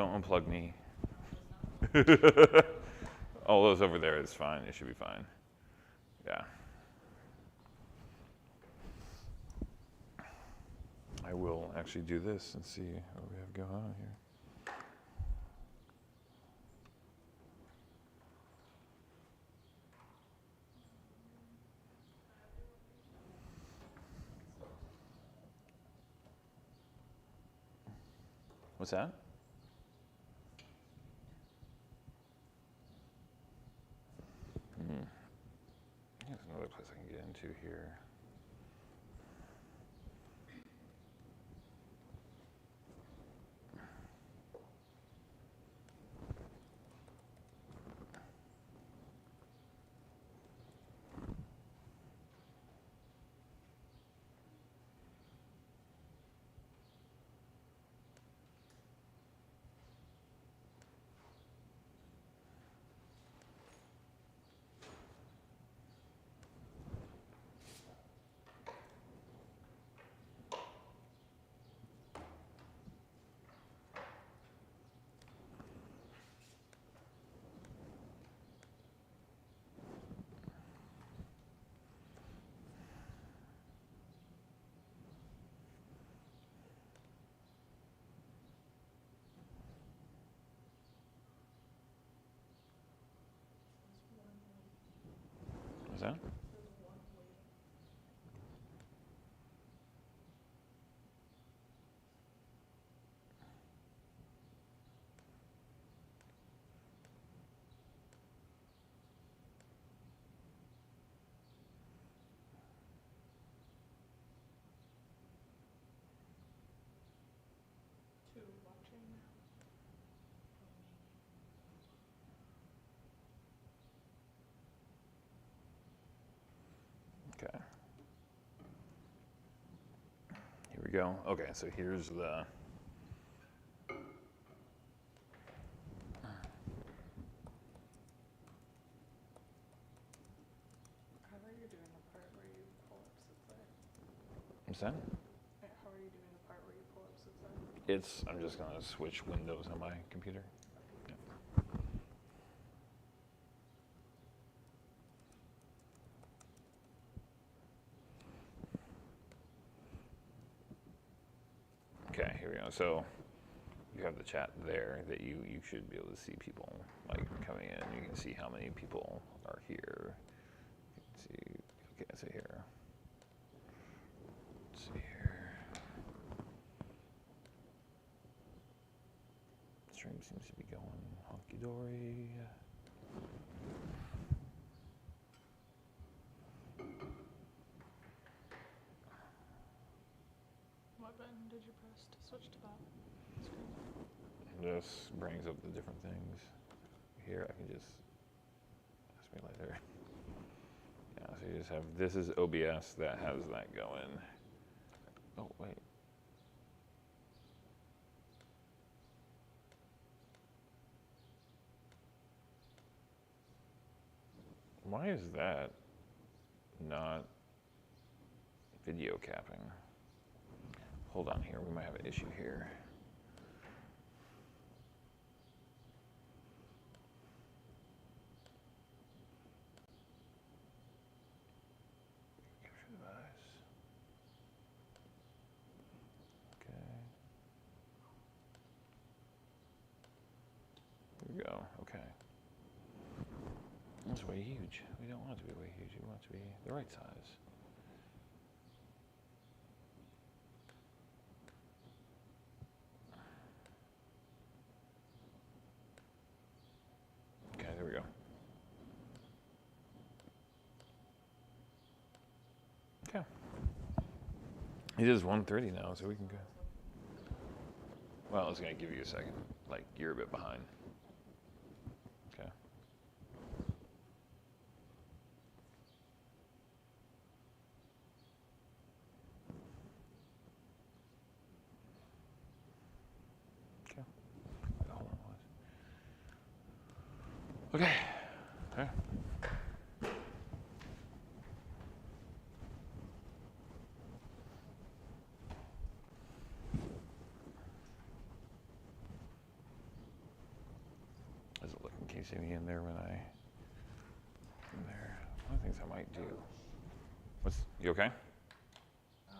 don't unplug me. All those over there is fine. It should be fine. Yeah. I will actually do this and see what we have going on here. What's that? There's another place I can get into here. What's that? Okay. Here we go. Okay, so here's the... How are you doing the part where you pull up Sitsai? What's that? How are you doing the part where you pull up Sitsai? I'm just going to switch windows on my computer. Yeah. Okay, here we go. So you have the chat there that you should be able to see people like coming in. You can see how many people are here. You can see, okay, so here. Let's see here. Stream seems to be going honky-dory. What button did you press to switch to that screen? This brings up the different things. Here I can just, ask me later. Yeah, so you just have, this is OBS that has that going. Oh, wait. Why is that not video capping? Hold on here, we might have an issue here. Capture device. Okay. Here we go, okay. That's way huge. We don't want it to be way huge, we want it to be the right size. Okay, there we go. Okay. It is 1:30 now, so we can go. Well, I was going to give you a second. Like, you're a bit behind. Okay. Okay. Hold on. Okay. Okay. you see me in there when I, in there. One of the things I might do. You okay? I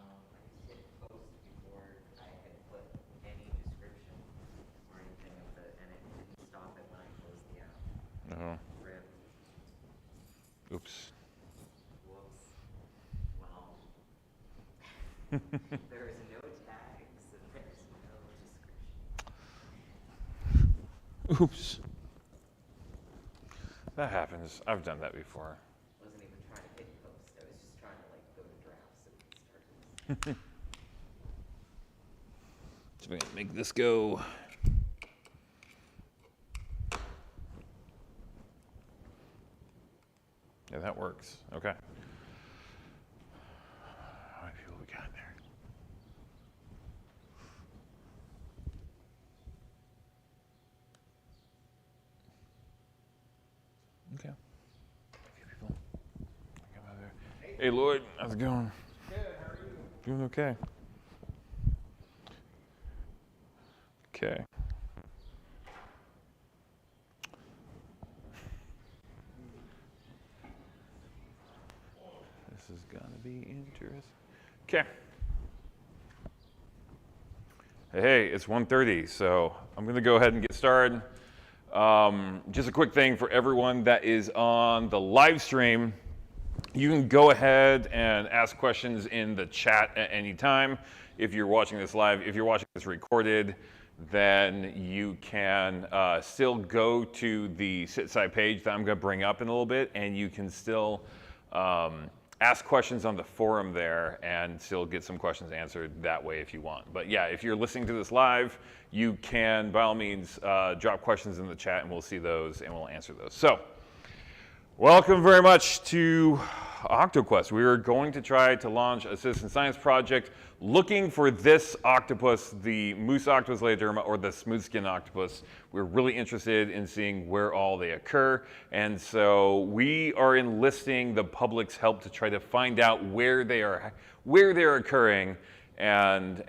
hit post before I had put any description or anything of it, and it didn't stop it when I closed the app. Uh-huh. Rip. Oops. Whoops. Well. There's no tags and there's no description. Oops. That happens. I've done that before. I wasn't even trying to hit post. I was just trying to go to drafts so we could start this. So we're gonna make this go. Yeah, that works. Okay. How many people we got in there? Okay. A few people. Come out there. Hey, Lloyd, how's it going? Good, how are you? Doing okay. Okay. This is gonna be interesting. Okay. Hey, it's 1:30, so I'm gonna go ahead and get started. Just a quick thing for everyone that is on the live stream. You can go ahead and ask questions in the chat at any time. If you're watching this live, if you're watching this recorded, then you can still go to the sit-side page that I'm going to bring up in a little bit, and you can still ask questions on the forum there and still get some questions answered that way if you want. But yeah, if you're listening to this live, you can, by all means, drop questions in the chat, and we'll see those and we'll answer those. So, welcome very much to OctoQuest. We are going to try to launch a citizen science project looking for this octopus, the moose octopus Leioderma, or the smooth skin octopus. We're really interested in seeing where all they occur, and so we are enlisting the public's help to try to find out where they're occurring and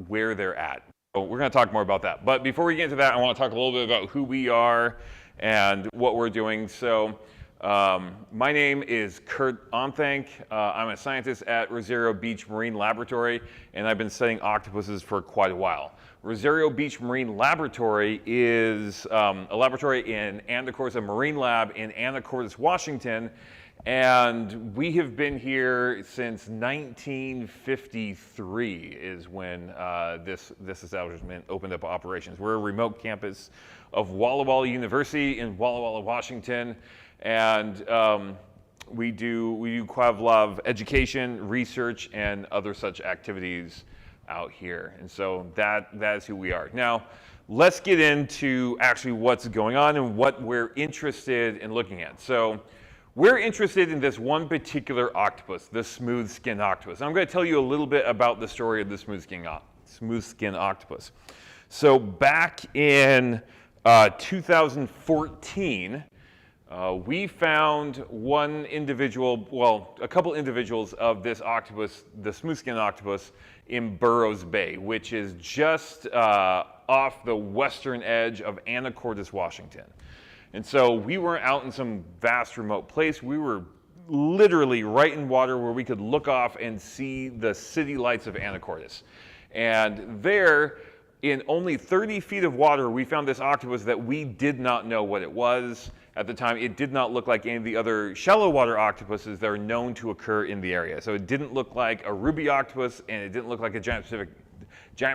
where they're at. So we're going to talk more about that. But before we get into that, I want to talk a little bit about who we are and what we're doing. So my name is Kurt Onthank. I'm a scientist at Rosario Beach Marine Laboratory, and I've been studying octopuses for quite a while. Rosario Beach Marine Laboratory is a laboratory in Anacortes, a marine lab in Anacortes, Washington, and we have been here since 1953 is when this establishment opened up operations. We're a remote campus of Walla Walla University in Walla Walla, Washington, and we do quite a lot of education, research, and other such activities out here. And so that is who we are. Now, let's get into actually what's going on and what we're interested in looking at. So we're interested in this one particular octopus, the smooth skin octopus. I'm going to tell you a little bit about the story of the smooth skin octopus. So back in 2014, we found a couple individuals of this octopus, the smooth skin octopus, in Burroughs Bay, which is just off the western edge of Anacortes, Washington. And so we weren't out in some vast remote place. We were literally right in water where we could look off and see the city lights of Anacortes. And there, in only 30 feet of water, we found this octopus that we did not know what it was. At the time, it did not look like any of the other shallow water octopuses that are known to occur in the area. So it didn't look like a ruby octopus, and it didn't look like a giant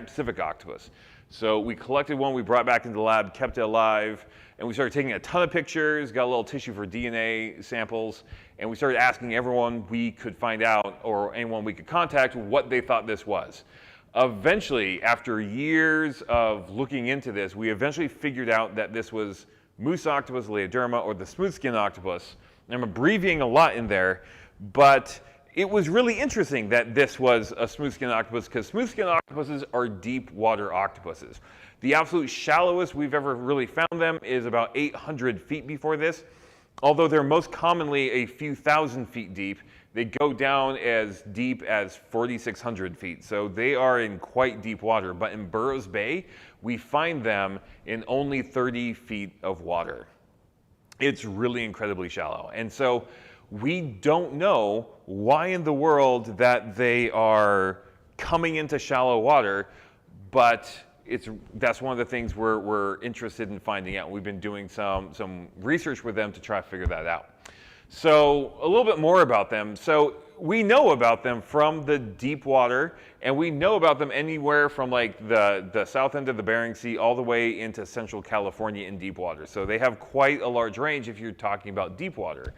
Pacific octopus. So we collected one, we brought it back into the lab, kept it alive, and we started taking a ton of pictures, got a little tissue for DNA samples, and we started asking everyone we could find out, or anyone we could contact, what they thought this was. Eventually, after years of looking into this, we eventually figured out that this was Moose octopus Leioderma, or the smooth skin octopus. And I'm abbreviating a lot in there, but it was really interesting that this was a smooth skin octopus, because smooth skin octopuses are deep water octopuses. The absolute shallowest we've ever really found them is about 800 feet before this, although they're most commonly a few thousand feet deep. They go down as deep as 4,600 feet. So they are in quite deep water. But in Burroughs Bay, we find them in only 30 feet of water. It's really incredibly shallow. And so we don't know why in the world that they are coming into shallow water, but that's one of the things we're interested in finding out. We've been doing some research with them to try to figure that out. So a little bit more about them. So we know about them from the deep water, and we know about them anywhere from like the south end of the Bering Sea all the way into Central California in deep water. So they have quite a large range if you're talking about deep water.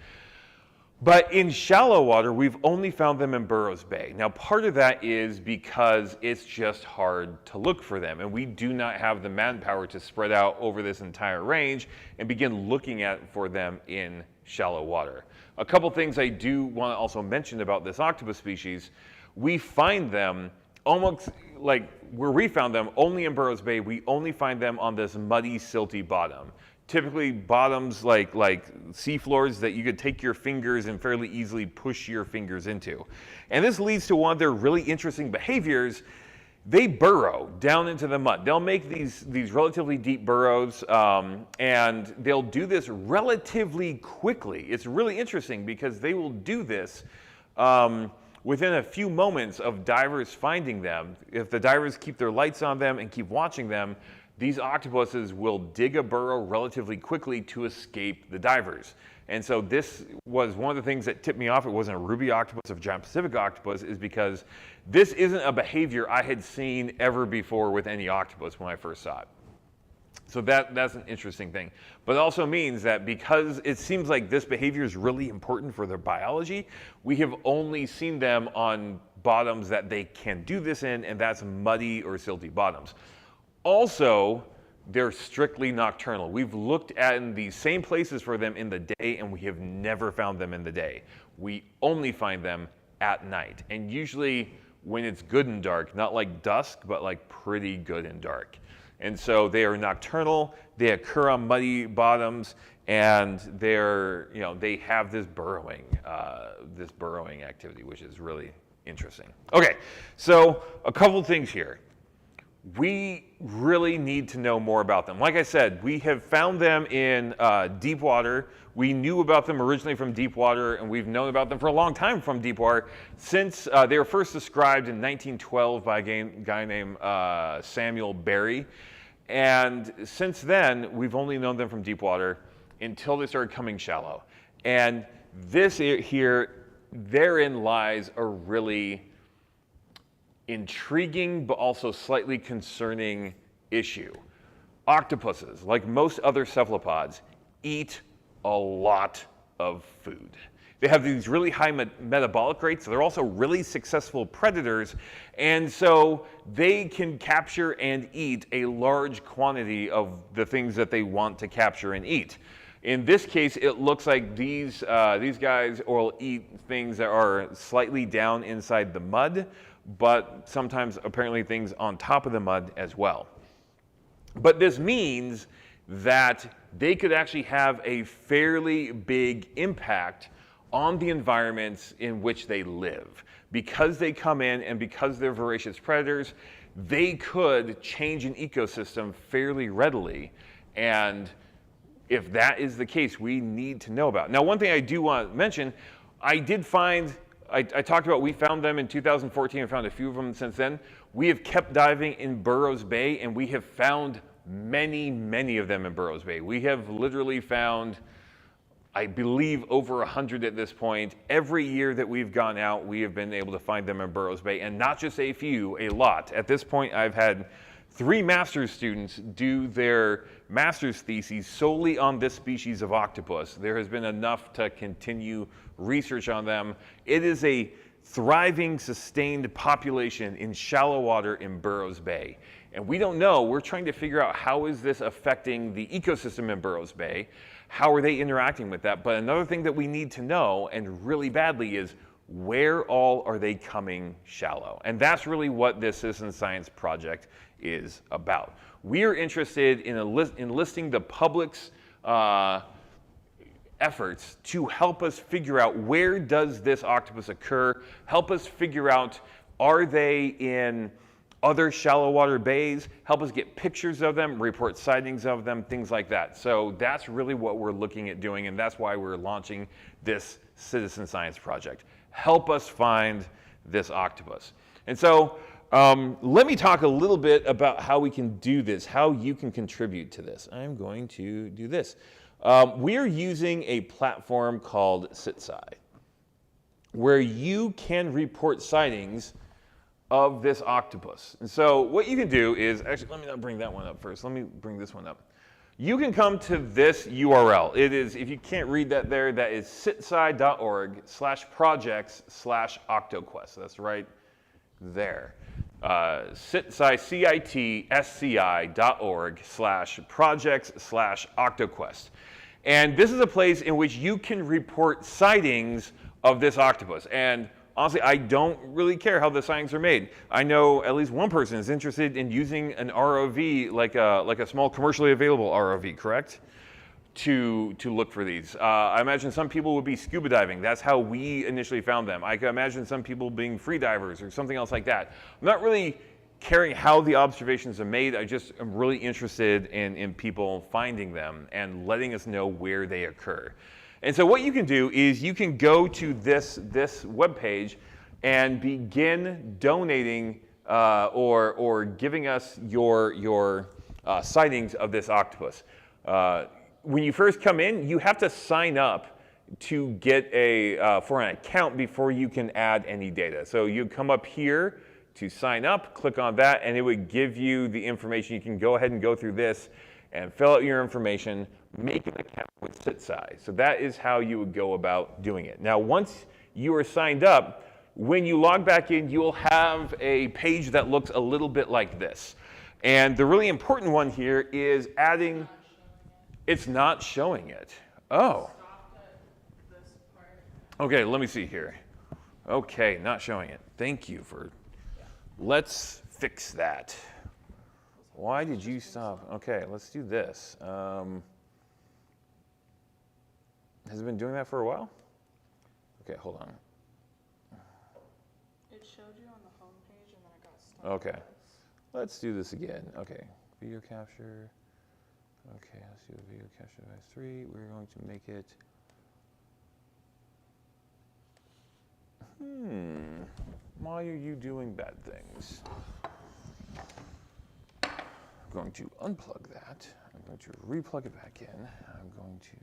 But in shallow water, we've only found them in Burroughs Bay. Now, part of that is because it's just hard to look for them, and we do not have the manpower to spread out over this entire range and begin looking for them in shallow water. A couple things I do want to also mention about this octopus species. We find them almost like where we found them only in Burroughs Bay. We only find them on this muddy, silty bottom. Typically bottoms like seafloors that you could take your fingers and fairly easily push your fingers into. And this leads to one of their really interesting behaviors. They burrow down into the mud. They'll make these relatively deep burrows, and they'll do this relatively quickly. It's really interesting because they will do this within a few moments of divers finding them. If the divers keep their lights on them and keep watching them, these octopuses will dig a burrow relatively quickly to escape the divers. And so this was one of the things that tipped me off. It wasn't a ruby octopus, a giant Pacific octopus, is because this isn't a behavior I had seen ever before with any octopus when I first saw it. So that's an interesting thing. But it also means that because it seems like this behavior is really important for their biology, we have only seen them on bottoms that they can do this in, and that's muddy or silty bottoms. Also, they're strictly nocturnal. We've looked at the same places for them in the day, and we have never found them in the day. We only find them at night, and usually when it's good and dark, not like dusk, but like pretty good and dark. And so they are nocturnal, they occur on muddy bottoms, and they have this burrowing activity, which is really interesting. Okay, so a couple things here. We really need to know more about them. Like I said, we have found them in deep water. We knew about them originally from deep water, and we've known about them for a long time from deep water, since they were first described in 1912 by a guy named Samuel Berry. And since then, we've only known them from deep water until they started coming shallow. And this here, therein lies a really intriguing but also slightly concerning issue. Octopuses, like most other cephalopods, eat a lot of food. They have these really high metabolic rates. So they're also really successful predators, and so they can capture and eat a large quantity of the things that they want to capture and eat. In this case, it looks like these guys will eat things that are slightly down inside the mud, but sometimes apparently things on top of the mud as well. But this means that they could actually have a fairly big impact on the environments in which they live. Because they come in and because they're voracious predators, they could change an ecosystem fairly readily. And if that is the case, we need to know about it. Now, one thing I do want to mention, I did find, I talked about, we found them in 2014, I found a few of them since then. We have kept diving in Burroughs Bay, and we have found many, many of them in Burroughs Bay. We have literally found, I believe, over 100 at this point. Every year that we've gone out, we have been able to find them in Burroughs Bay, and not just a few, a lot. At this point, I've had 3 master's students do their master's theses solely on this species of octopus. There has been enough to continue research on them. It is a thriving, sustained population in shallow water in Burroughs Bay. And we don't know, we're trying to figure out how is this affecting the ecosystem in Burroughs Bay? How are they interacting with that? But another thing that we need to know, and really badly, is where all are they coming shallow? And that's really what this citizen science project is about. We are interested in enlisting the public's efforts to help us figure out where does this octopus occur, help us figure out are they in other shallow water bays, help us get pictures of them, report sightings of them, things like that. So that's really what we're looking at doing, and that's why we're launching this citizen science project. Help us find this octopus. And so let me talk a little bit about how we can do this, how you can contribute to this. I'm going to do this. We're using a platform called CitSci, where you can report sightings of this octopus. And so what you can do is, actually, let me not bring that one up first. Let me bring this one up. You can come to this URL. It is, if you can't read that there, that is citsci.org/projects/OctoQuest. That's right there. citsci.org/projects/OctoQuest. And this is a place in which you can report sightings of this octopus. And honestly, I don't really care how the sightings are made. I know at least one person is interested in using an ROV, like a small commercially available ROV, correct? To look for these. I imagine some people would be scuba diving. That's how we initially found them. I can imagine some people being free divers or something else like that. I'm not really caring how the observations are made. I just am really interested in people finding them and letting us know where they occur. And so what you can do is you can go to this webpage and begin donating or giving us your sightings of this octopus. When you first come in, you have to sign up to get for an account before you can add any data. So you come up here to sign up, click on that, and it would give you the information. You can go ahead and go through this and fill out your information, make an account with CitSci. So that is how you would go about doing it. Now, once you are signed up, when you log back in, you will have a page that looks a little bit like this. And the really important one here is adding, it's not showing it. Oh. Okay, let me see here. Okay, not showing it. Thank you for, let's fix that. Why did you stop? Okay, let's do this. Has it been doing that for a while? Okay, hold on. It showed you on the home page and then it got stuck. Okay, let's do this again. Okay, video capture. Okay, let's do a video capture device 3. We're going to make it. Why are you doing bad things? I'm going to unplug that. I'm going to replug it back in. I'm going to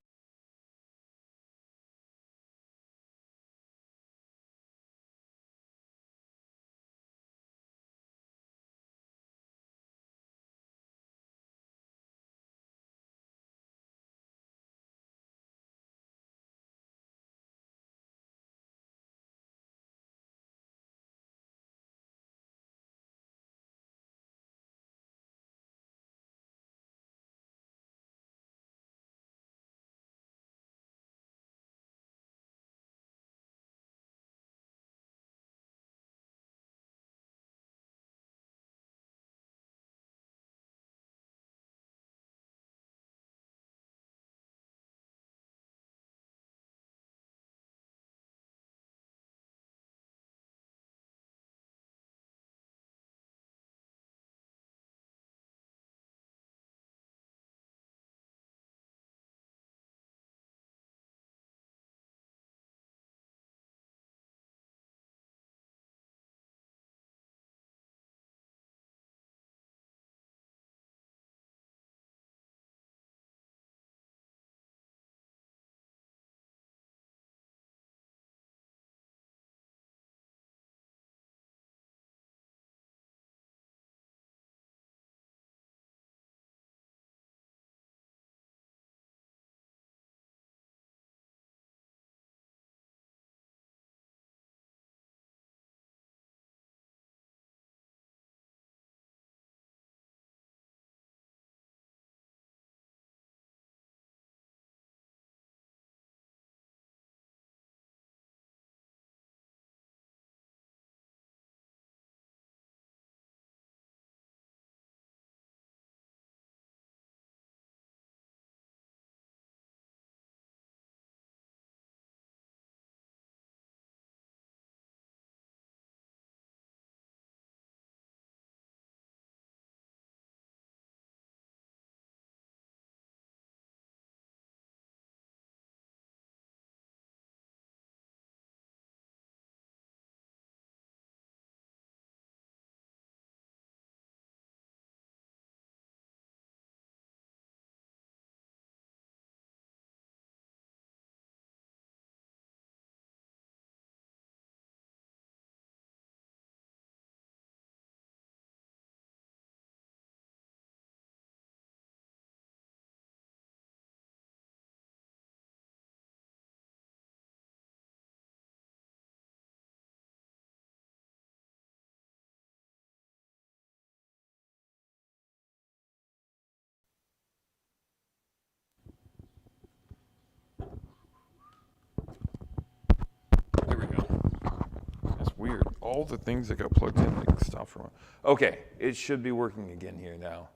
weird. All the things that got plugged in like stopped for a while. Okay, it should be working again here now.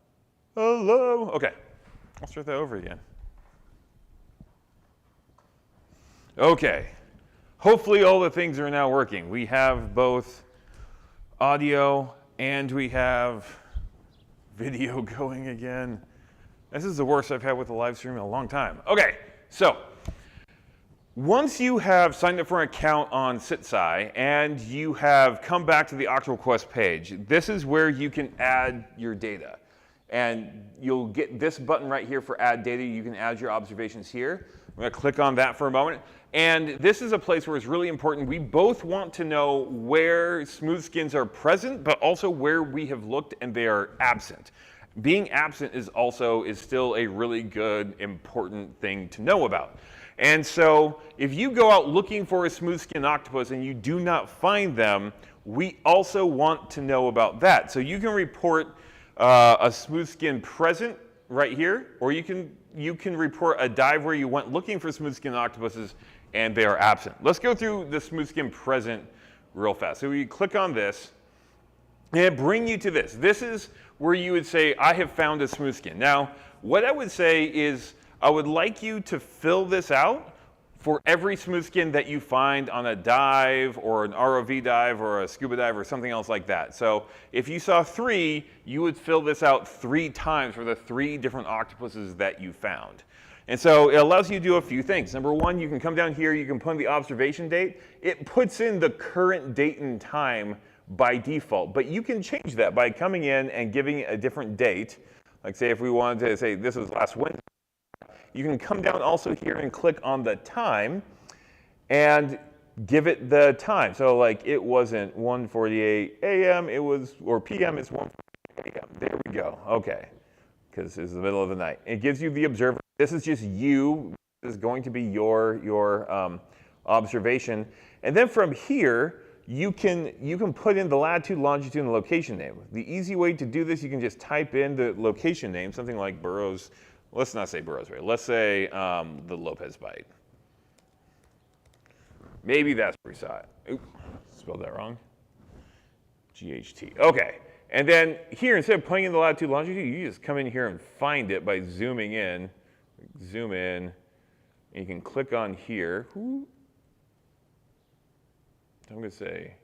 Hello. Okay, I'll start that over again. Okay, hopefully all the things are now working. We have both audio and we have video going again. This is the worst I've had with the live stream in a long time. Okay, so once you have signed up for an account on SitSci and you have come back to the OctoQuest page, this is where you can add your data. And you'll get this button right here for add data. You can add your observations here. I'm going to click on that for a moment. And this is a place where it's really important. We both want to know where smooth skins are present, but also where we have looked and they are absent. Being absent is still a really good, important thing to know about. And so if you go out looking for a smooth skin octopus and you do not find them, we also want to know about that. So you can report a smooth skin present right here, or you can report a dive where you went looking for smooth skin octopuses and they are absent. Let's go through the smooth skin present real fast. So we click on this and it brings you to this. This is where you would say, I have found a smooth skin. Now, what I would say is I would like you to fill this out for every smooth skin that you find on a dive or an ROV dive or a scuba dive or something else like that. So if you saw 3, you would fill this out 3 times for the 3 different octopuses that you found. And so it allows you to do a few things. Number 1, you can come down here, you can put in the observation date. It puts in the current date and time by default, but you can change that by coming in and giving it a different date. Like say if we wanted to say this was last Wednesday, you can come down also here and click on the time and give it the time. So like it wasn't 1:48 a.m. it was, or p.m. it's 1:48 a.m. There we go. Okay, because it's the middle of the night. It gives you the observer. This is just you. This is going to be your observation, and then from here you can put in the latitude, longitude, and location name. The easy way to do this, you can just type in the location name, something like Burroughs. Let's not say Burroughs Bay. Let's say the Lopez Bight. Maybe that's where we saw it. Oop, spelled that wrong. GHT. Okay. And then here, instead of putting in the latitude, longitude, you just come in here and find it by zooming in. Zoom in. And you can click on here. I'm going to say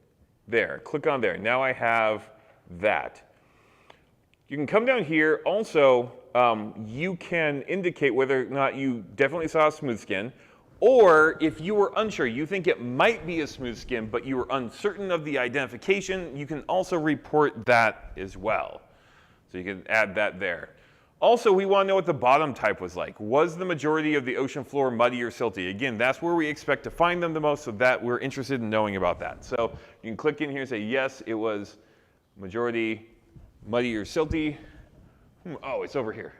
there. Click on there. Now I have that. You can come down here. Also, you can indicate whether or not you definitely saw a smooth skin, or if you were unsure, you think it might be a smooth skin, but you were uncertain of the identification, you can also report that as well. So you can add that there. Also, we want to know what the bottom type was like. Was the majority of the ocean floor muddy or silty? Again, that's where we expect to find them the most, so that we're interested in knowing about that. So you can click in here and say, yes, it was majority muddy or silty. Oh, it's over here.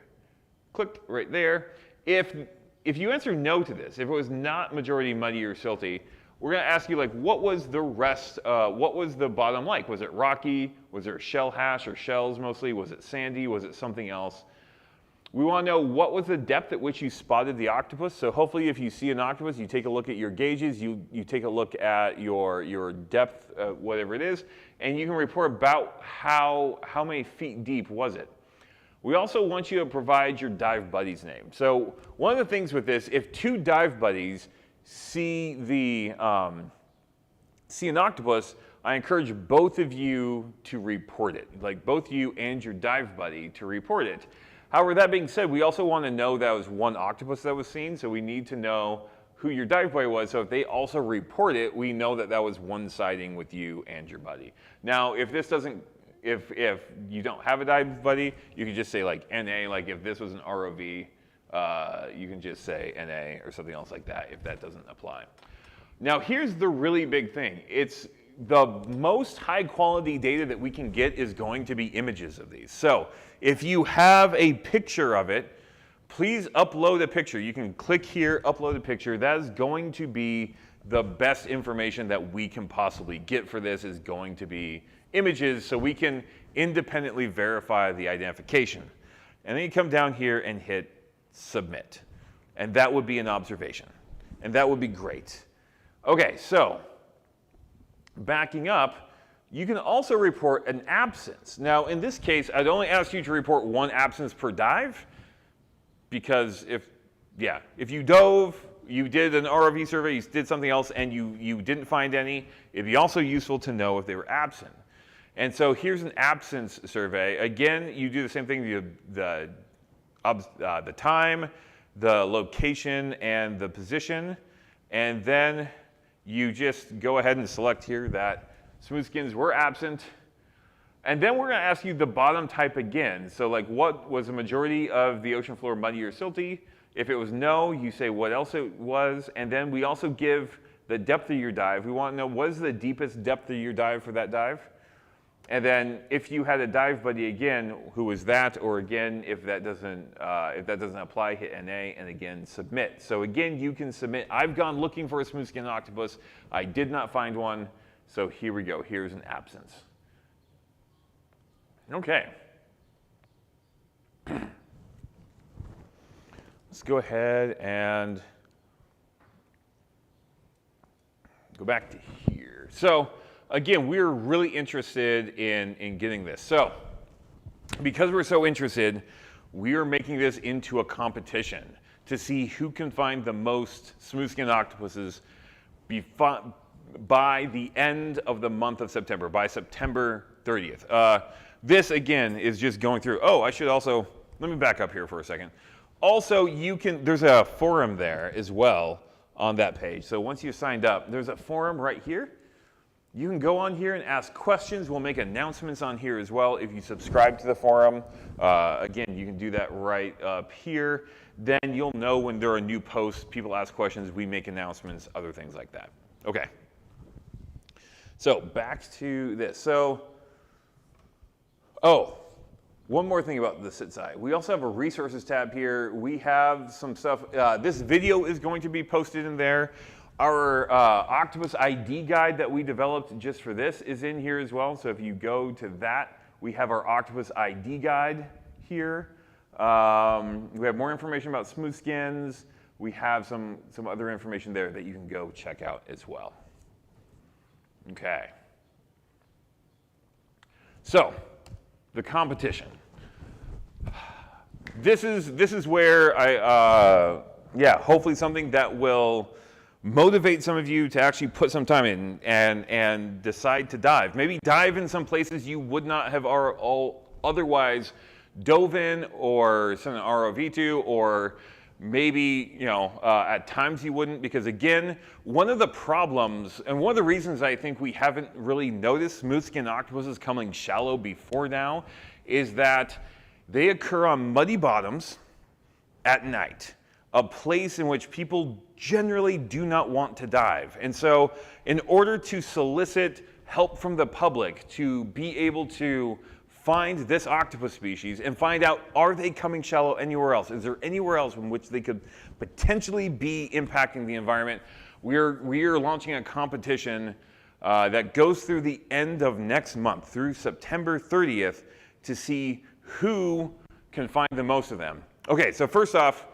Click right there. If you answer no to this, if it was not majority muddy or silty, we're going to ask you, like, what was the rest, what was the bottom like? Was it rocky? Was there shell hash or shells mostly? Was it sandy? Was it something else? We want to know what was the depth at which you spotted the octopus. So hopefully if you see an octopus, you take a look at your gauges, you take a look at your depth, whatever it is, and you can report about how many feet deep was it. We also want you to provide your dive buddy's name. So one of the things with this, if 2 dive buddies see an octopus, I encourage both of you to report it, like both you and your dive buddy to report it. However, that being said, we also want to know that it was 1 octopus that was seen, so we need to know who your dive buddy was. So if they also report it, we know that that was 1 sighting with you and your buddy. Now, if this doesn't, if you don't have a dive buddy, you can just say like NA, like if this was an ROV, you can just say NA or something else like that if that doesn't apply. Now, here's the really big thing. It's the most high quality data that we can get is going to be images of these. So if you have a picture of it, please upload a picture. You can click here, upload a picture. That is going to be the best information that we can possibly get for this, is going to be images, so we can independently verify the identification. And then you come down here and hit submit. And that would be an observation. And that would be great. Okay, so backing up, you can also report an absence. Now, in this case, I'd only ask you to report one absence per dive, because if you dove, you did an ROV survey, you did something else, and you didn't find any, it'd be also useful to know if they were absent. And so here's an absence survey. Again, you do the same thing, the time, the location, and the position, and then you just go ahead and select here that smooth skins were absent. And then we're going to ask you the bottom type again. So like, what was the majority of the ocean floor muddy or silty? If it was no, you say what else it was. And then we also give the depth of your dive. We want to know what is the deepest depth of your dive for that dive. And then if you had a dive buddy again, who was that? Or again, if that doesn't apply, hit NA and again submit. So again, you can submit. I've gone looking for a smooth skin octopus. I did not find one. So here we go. Here's an absence. Okay. Let's go ahead and go back to here. So again, we're really interested in getting this. So because we're so interested, we are making this into a competition to see who can find the most smooth skin octopuses by the end of the month of September, by September 30th. This, again, is just going through. Oh, I should also, let me back up here for a second. Also, there's a forum there as well on that page. So once you signed up, there's a forum right here. You can go on here and ask questions. We'll make announcements on here as well if you subscribe to the forum. Again, you can do that right up here. Then you'll know when there are new posts, people ask questions, we make announcements, other things like that. Okay. So back to this. So, one more thing about the sit site. We also have a resources tab here. We have some stuff. This video is going to be posted in there. Our Octopus ID guide that we developed just for this is in here as well. So if you go to that, we have our Octopus ID guide here. We have more information about smooth skins. We have some other information there that you can go check out as well. Okay. So, the competition. This is where hopefully something that will motivate some of you to actually put some time in and decide to dive. Maybe dive in some places you would not have otherwise dove in or sent an ROV to, or maybe, at times you wouldn't, because again, one of the problems and one of the reasons I think we haven't really noticed smooth skin octopuses coming shallow before now is that they occur on muddy bottoms at night, a place in which people generally do not want to dive. And so in order to solicit help from the public to be able to find this octopus species and find out, are they coming shallow anywhere else? Is there anywhere else in which they could potentially be impacting the environment? We are launching a competition that goes through the end of next month, through September 30th, to see who can find the most of them. Okay, so first off,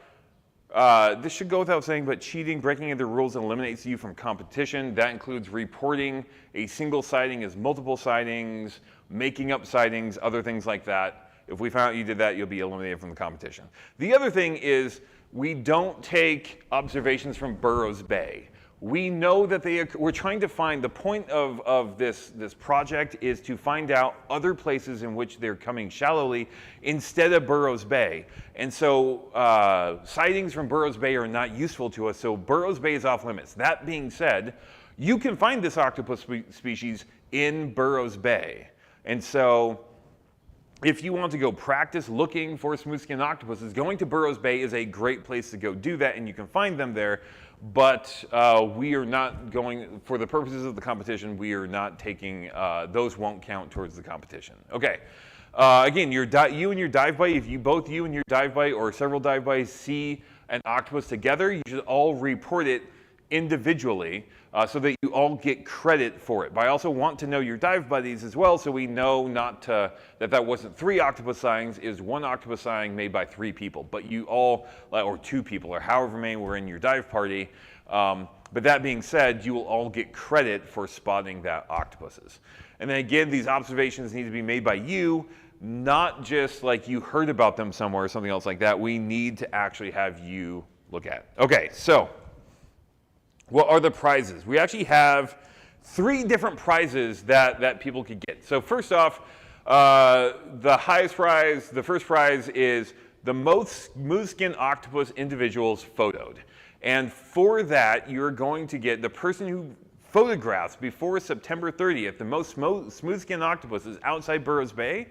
this should go without saying, but cheating, breaking of the rules eliminates you from competition. That includes reporting a single sighting as multiple sightings, making up sightings, other things like that. If we found out you did that, you'll be eliminated from the competition. The other thing is we don't take observations from Burroughs Bay. We know that we're trying to find, the point of this project is to find out other places in which they're coming shallowly instead of Burroughs Bay. And so sightings from Burroughs Bay are not useful to us, so Burroughs Bay is off limits. That being said, you can find this octopus species in Burroughs Bay. And so if you want to go practice looking for smooth skin octopuses, going to Burroughs Bay is a great place to go do that, and you can find them there. But we are not going, for the purposes of the competition, we are not taking, those won't count towards the competition. Okay, again, you and your dive buddy, if both you and your dive buddy or several dive buddies see an octopus together, you should all report it individually so that you all get credit for it. But I also want to know your dive buddies as well, so we know that wasn't 3 octopus sightings, is 1 octopus sighting made by 3 people. But you all, or 2 people, or however many were in your dive party, But that being said, you will all get credit for spotting that octopuses. And then again, these observations need to be made by you, not just like you heard about them somewhere or something else like that. We need to actually have you look at it. Okay, so what are the prizes? We actually have 3 different prizes that people could get. So first off, the highest prize, the first prize is the most smooth skin octopus individuals photoed. And for that, you're going to get the person who photographs before September 30th, the most smooth skin octopuses outside Burroughs Bay,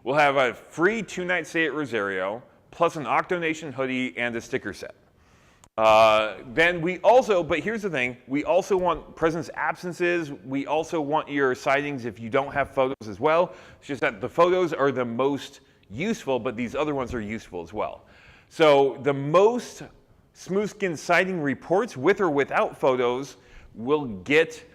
will have a free 2-night stay at Rosario, plus an Octonation hoodie and a sticker set. Then we also, but here's the thing, we also want presence absences. We also want your sightings if you don't have photos as well. It's just that the photos are the most useful, but these other ones are useful as well. So the most smooth skin sighting reports with or without photos will get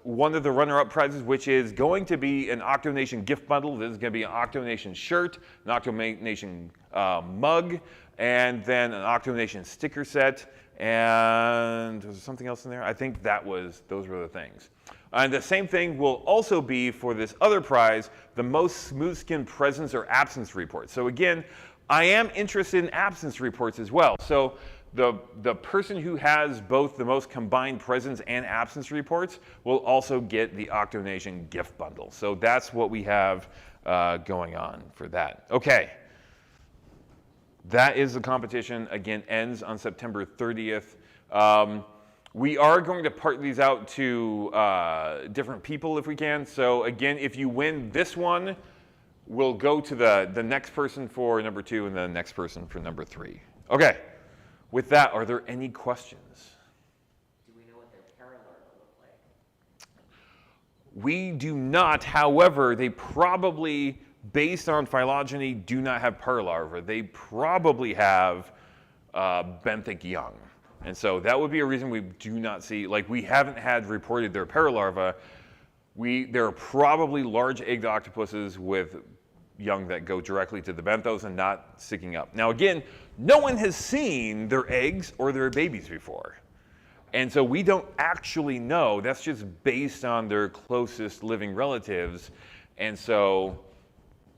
one of the runner-up prizes, which is going to be an Octonation gift bundle. This is going to be an Octonation shirt, an Octonation mug, and then an Octonation sticker set. And was there something else in there? I think those were the things. And the same thing will also be for this other prize, the most smooth skin presence or absence report. So again, I am interested in absence reports as well. So the person who has both the most combined presence and absence reports will also get the Octonation gift bundle. So that's what we have going on for that. Okay. That is the competition. Again, ends on September 30th. We are going to part these out to different people if we can. So again, if you win this one, we'll go to the next person for number 2 and the next person for number 3. Okay. With that, are there any questions? Do we know what their paralarva look like? We do not. However, they probably, based on phylogeny, do not have paralarva. They probably have benthic young. And so that would be a reason we do not see, like we haven't had reported their paralarva. There are probably large egged octopuses with young that go directly to the benthos and not sticking up. Now again, no one has seen their eggs or their babies before. And so we don't actually know. That's just based on their closest living relatives. And so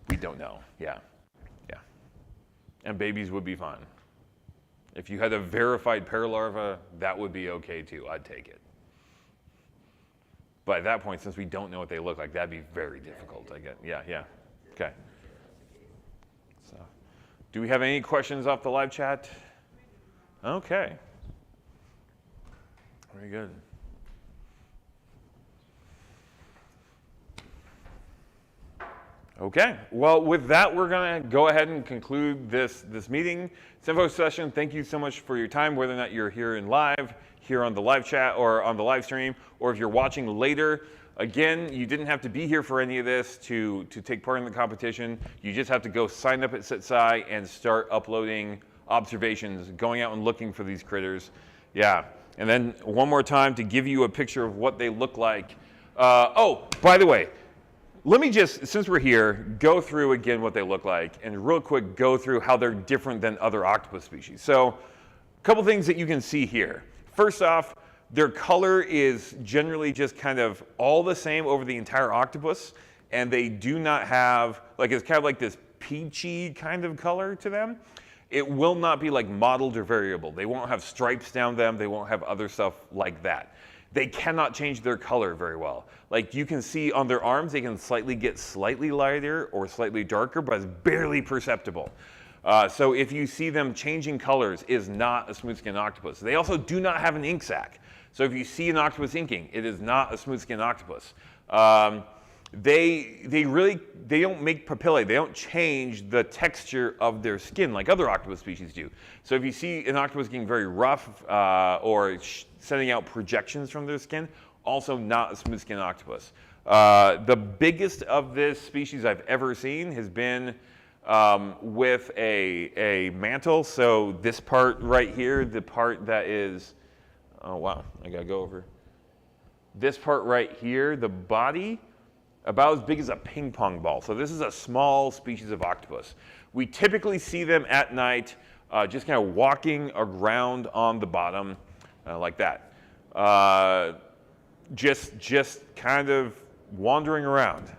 we don't know. Yeah. Yeah. And babies would be fine. If you had a verified paralarva, that would be okay too. I'd take it. But at that point, since we don't know what they look like, that'd be very difficult, I guess. Yeah, yeah. Okay. So, do we have any questions off the live chat? Okay. Very good. Okay. Well, with that, we're going to go ahead and conclude this meeting. Info session. Thank you so much for your time, whether or not you're here in live, here on the live chat, or on the live stream, or if you're watching later. Again, you didn't have to be here for any of this to take part in the competition. You just have to go sign up at SitSci and start uploading observations, going out and looking for these critters. Yeah. And then one more time to give you a picture of what they look like. Oh, by the way, let me just, since we're here, go through again what they look like and real quick go through how they're different than other octopus species. So a couple things that you can see here. First off, their color is generally just kind of all the same over the entire octopus, and they do not have, like it's kind of like this peachy kind of color to them. It will not be like mottled or variable. They won't have stripes down them. They won't have other stuff like that. They cannot change their color very well. Like you can see on their arms, they can get slightly lighter or slightly darker, but it's barely perceptible. So if you see them changing colors, it is not a smooth-skinned octopus. They also do not have an ink sac. So if you see an octopus inking, it is not a smooth-skinned octopus. They don't make papillae. They don't change the texture of their skin like other octopus species do. So if you see an octopus getting very rough or sending out projections from their skin, also not a smooth-skinned octopus. The biggest of this species I've ever seen has been with a mantle. So this part right here, the part that is, oh wow, I gotta go over. This part right here, the body, about as big as a ping pong ball. So this is a small species of octopus. We typically see them at night just kind of walking around on the bottom. like that. Just kind of wandering around.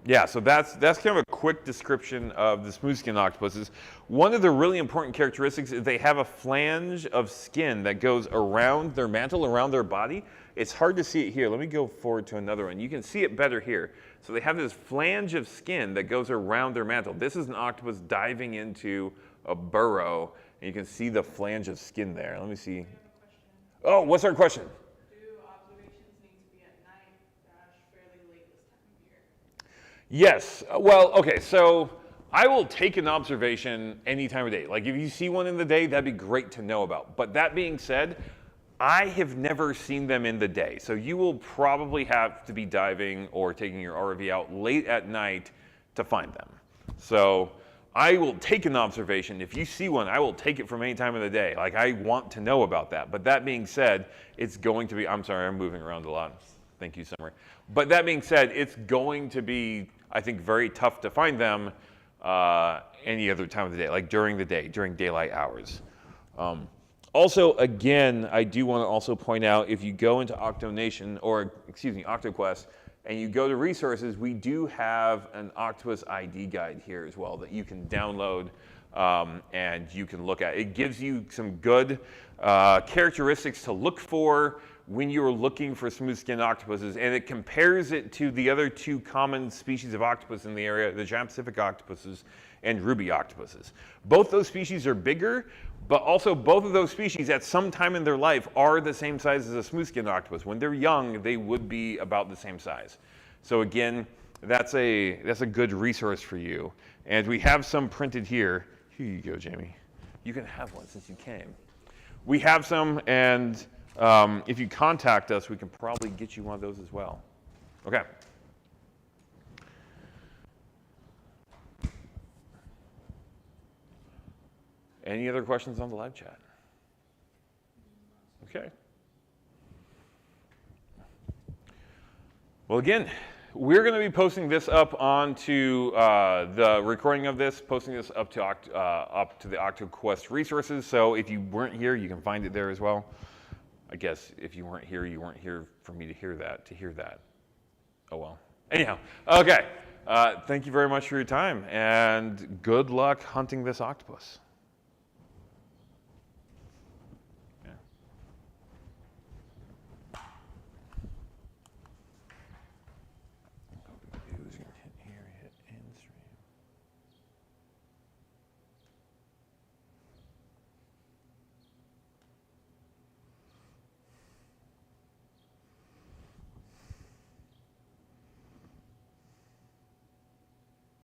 Yeah, so that's kind of a quick description of the smooth skin octopuses. One of the really important characteristics is they have a flange of skin that goes around their mantle, around their body. It's hard to see it here. Let me go forward to another one. You can see it better here. So they have this flange of skin that goes around their mantle. This is an octopus diving into a burrow, and you can see the flange of skin there. Let me see. I have a question. Oh, what's our question? Do observations need to be at night - fairly late this time of year? Yes. Well, okay, so I will take an observation any time of day. Like if you see one in the day, that'd be great to know about. But that being said, I have never seen them in the day. So you will probably have to be diving or taking your RV out late at night to find them. So I will take an observation. If you see one, I will take it from any time of the day. Like I want to know about that. But that being said, it's going to be, I'm sorry, I'm moving around a lot. Thank you, Summer. But that being said, it's going to be, I think, very tough to find them any other time of the day, like during the day, during daylight hours. Also, again, I do want to also point out, if you go into OctoQuest, and you go to resources, we do have an Octopus ID guide here as well that you can download and you can look at. It gives you some good characteristics to look for when you're looking for smooth-skinned octopuses, and it compares it to the other two common species of octopus in the area, the giant Pacific octopuses and ruby octopuses. Both those species are bigger, but also both of those species at some time in their life are the same size as a smooth-skinned octopus. When they're young, they would be about the same size. So again, that's a good resource for you. And we have some printed here. Here you go, Jamie. You can have one since you came. We have some, and if you contact us, we can probably get you one of those as well. Okay. Any other questions on the live chat? Okay. Well, again, we're going to be posting this up onto the recording of this, posting this up to the OctoQuest resources. So if you weren't here, you can find it there as well. I guess if you weren't here for me to hear that. Oh well. Anyhow, okay. Thank you very much for your time, and good luck hunting this octopus.